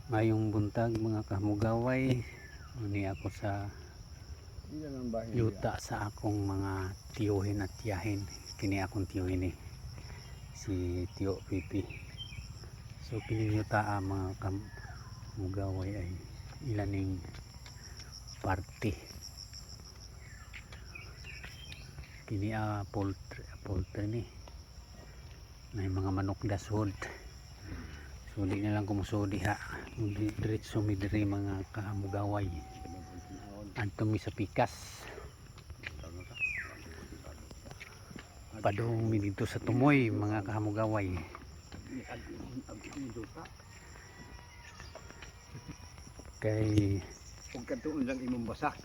Ngayong buntag mga kamugaway, muni ako sa yuta sa akong mga tiyuhin at tiyahin. Kini akong tiyuhin si Tiyo Pipi. So kining yuta mga kamugaway ay ilaning party. Kini poultry ni. May mga manok dasod. Sudi na lang kumusudi ha. Diretso mi diri mga kamugaway. Antom mi sa pikas. Padung mi dito sa tumoy mga kamugaway. Kay katuon lang imong basa.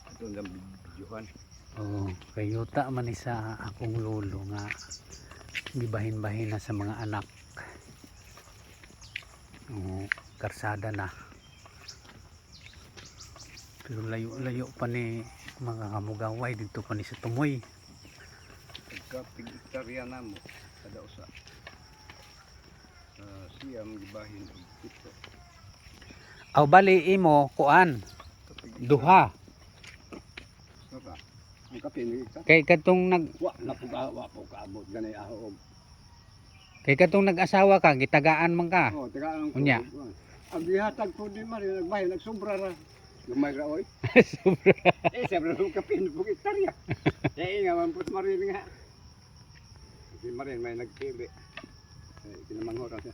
Katuon lang bidyuhan. oh, kay yuta man ni sa akong lolo nga gibahin-bahin na sa mga anak. Karsada na. Pero layo-layo pa ni mga kamugaway dito pa ni sa tumoy. Pagka-pigtarya na mo kada usa. Siyam gibahin og pito. Aw bali imo kuan duha. Saka ang kape ni isa. Kay katong Wa po kaabot ganay ahog. kay katong nag-asawa ka gitagaan man ka. Oh, tagaan ko. Unya. Ang gihatag ko di man nagbahin nagsobra ra. Gamay ra oy. Sobra. Sobra ro kape ni pugtarya. Nga man put marin nga. Si marin may nagtibi. Kinamangho ra siya.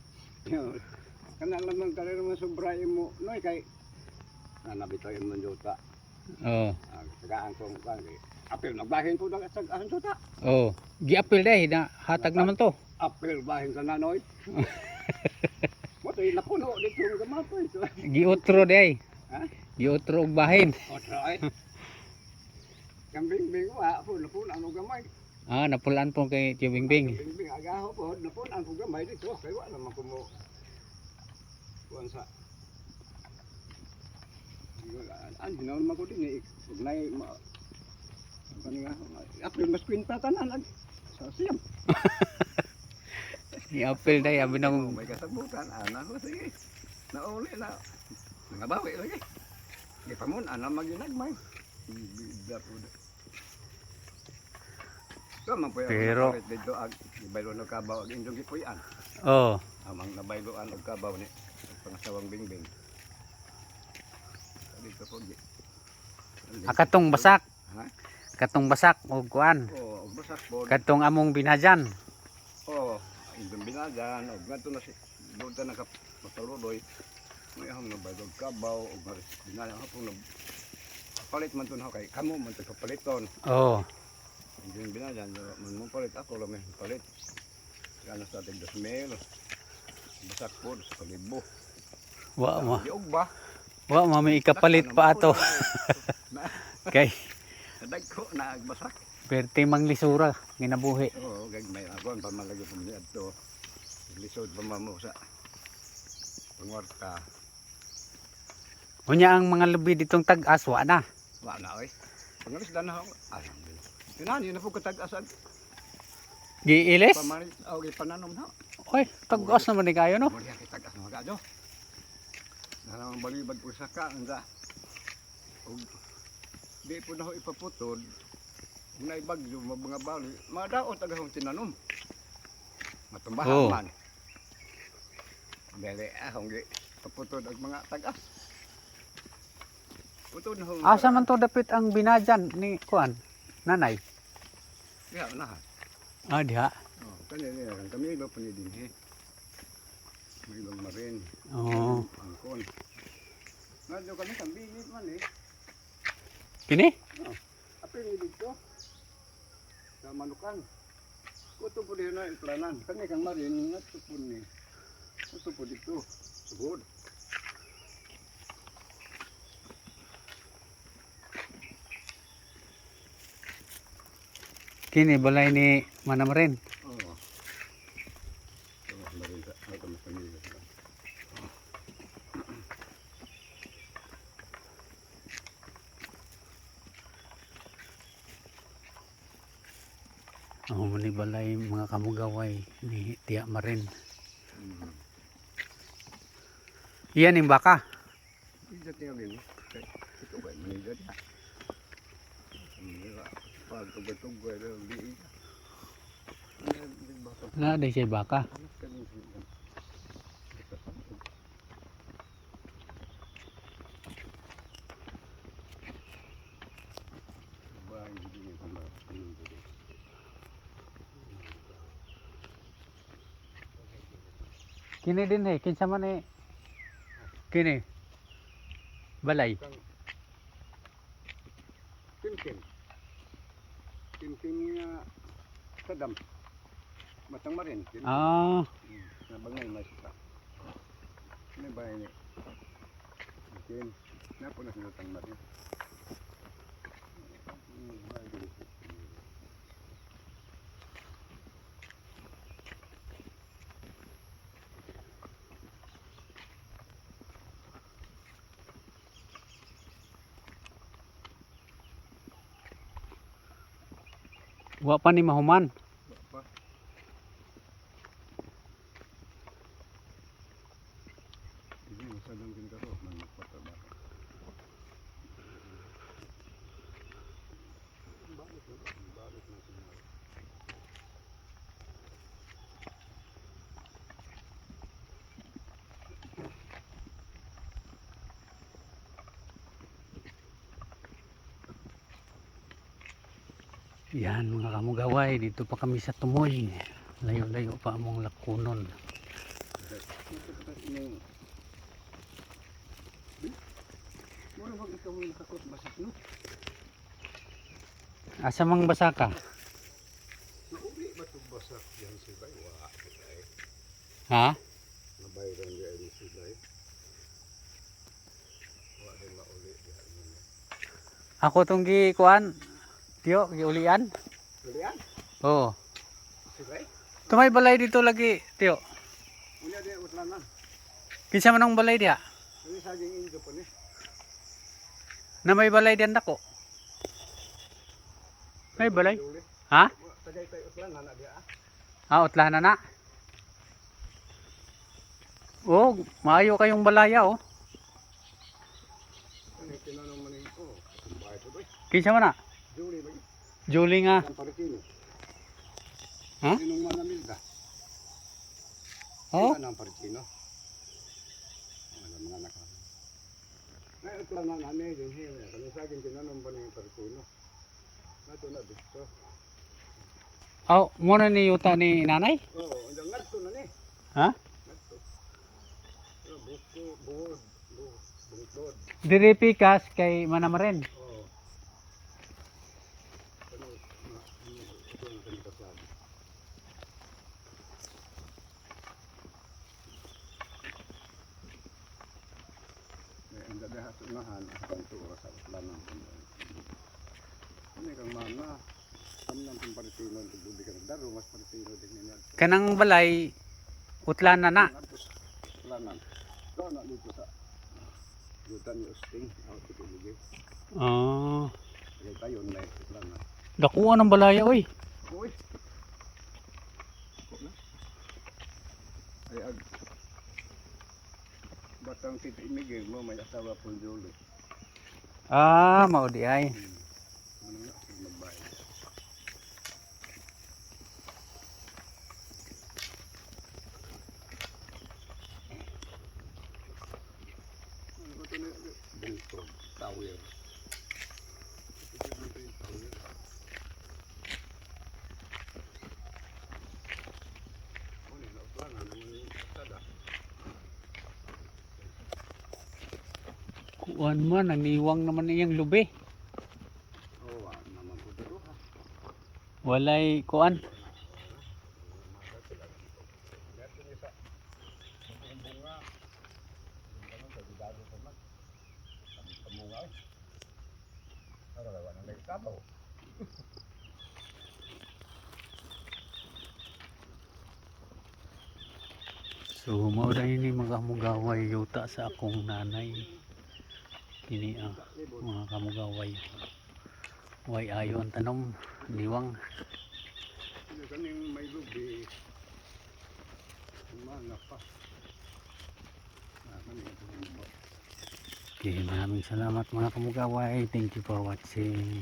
Kana lamang kare mo sobra imo noy kay nabitoy mo juta. Oh. Tagaan ko kan apil nagbahin po dagat sa juta. Oh, giapil dai na hatag naman to. Apil bahin sa nanoy. Mo toy napuno dito ng gamapoy. Giutro dai. Ha? Giutro og bahin. Otro ay. Kambing bing wa po ang gamay. Ah, napulaan po kay Tiyo Bingbing. Bing agaho po napun ang gamay dito kay wa naman kumo. Kuan sa hinaw naman ko din ugnay kani nga apil mas kwinta tanan sa siyam. Giapil dai abi nang May kasabutan ana ko sige. Nauli na. Nangabawi lagi. Di pa mo ana maginagmay. Bida po. Tama po Pero dito ag ibaylo no kabaw ag indong gipuy-an. oh, Amang nabayloan og kabaw ni pangasawang bingbing. Dito po gi. akatong basak. Ha? Katong basak og kuan. Oh, og basak po. Katong among binhajan. Oh, indong binagan og ngadto na si buta na kapataludoy. May ahong nabaylog kabaw og maris binagan hapon palit man tun kay kamo man to paliton. Oh, Indong binagan man mo palit ako lang palit. Kana sa tig 2,000. Basak po sa kalibo. wa Diog ba? may ikapalit pa ato. Kay Dagko na agbasak. perti mang lisura ginabuhi. Oo, gagmay ako ang pamalagi po niya ito. Lisod pa mo sa pangwarta. Unya ang mga lubi ditong tag-as wa na. Wa na oy. Pangalis dan ako. Alhamdulillah. Tinani na po katag-asag. Giilis? Pamalit og pananom na. Oy, tag-as naman ni kayo no. Mo diha kitag-as mga gadyo. Nalang balibad po sa kaanga. Og di po na ho ipaputod. Kung naibagyo mga bali, madaot agahong tinanom. Matumbahan Oh. man. Dali ahong gi paputod og mga tagas. Putod na ho. Asa man to dapit ang binhajan ni kuan? Nanay. Ya na. Ah, diha. Oh, kanina kami iba pa ni dinhi. May ibang marin. Oh. Angkon. Ngadyo kami kambingit man eh. Kini? Apil ni dito. Sa manukan. Kuto po din na iplanan. Kani kang marin nga tupon ni. Kuto po dito. Sugod. Kini balay ni Manamarin. Oo. Marin sa ay kami pamilya. Muni balay mga kamugaway ni Tiya Marin. Iyan yung baka. Ija tinggal ini. Ito ba manija dia. Pag tugay-tugay daw di. Na di siya baka. Kini din kinsa man kini. Balay. Kim-kim. Kim-kim nga kadam. Matang marin. Ah, Nabangay mas isa. Ano ba ini? Kim. Napo na sinutang marin. wa pa ni mahuman. Pa. Ini masadang kintaro man magpataba. Balik na siya. Yan mga kamugaway, dito pa kami sa Tumoy. Layo-layo pa among lakunon. Muna bang ikaw may nakakot basak no? Asa mang basa ka? Nauli ba ito basak yan si Bay? Wala kita eh. Ha? Nabayran yan si Bay. Wala din mauli yan. Ako tong gikuan. Tiyo, giulian. Ulian? Oo. Si Bay? Tumay balay dito lagi, tiyo. Ulian din utlanan. Kinsa man ang balay diha? Ini saging Indo po ni. Na may balay diyan dako. May balay? Ha? Tagay tayo utlanan na dia. Ah, utlahan na. Oh, maayo kayong balaya oh. Ano tinanong mo ni ko? Bahay to Bay. Kinsa man na? Julie ba? Julie nga. Ang paritino. Ha? Sinong manamilda? Oh? Ano ang paritino? Wala mga anak namin. Ngayon ito lang namin yung hila. Kami sa akin tinanong ba ng paritino? Nato na dito. Oh, mo na ni yuta ni nanay? Oo, hanggang ngadto na ni. Ha? Ngadto. Buko, buhod, bungtod. Diri pikas kay Manamaren. Oo. Ano, ito ang kanita sabi. Ang dadahat unahan, ang tuura sa utlanan. Ano kang mana? Kami ng paritino, tugudi ka ng daro, mas paritino din niya. Kanang balay utlan na na. Utlanan. Doon na dito sa Yutan ni Usting, ako titulugin. Oh. Kaya tayo na utlanan. Dakuan ang balaya oy. Uy! Ako na. Ay, batang titi imigay mo, may asawa po Jolo. Ah, mao di ay. Ano nga, magbayad. Ano ba ito na? Bungtod, tower. Ito yung tower. Ano yung nautlanan, ano yung kasada? Kuan man naniwang naman iyang lubi. Oo, naman po dito ha. Walay kuan. Dito niya sa yung bunga. Yung tanong sa bidado sa man. Ang bunga eh. Ano lawa ng nagtabaw. So mao dai ni mga kamugaway yuta sa akong nanay. Kini mga kamugaway. Way ayo ang tanom, niwang. Ano kaning may lubi. Mga pa. Ah, kanina Okay, maraming salamat mga kamugaway. Thank you for watching.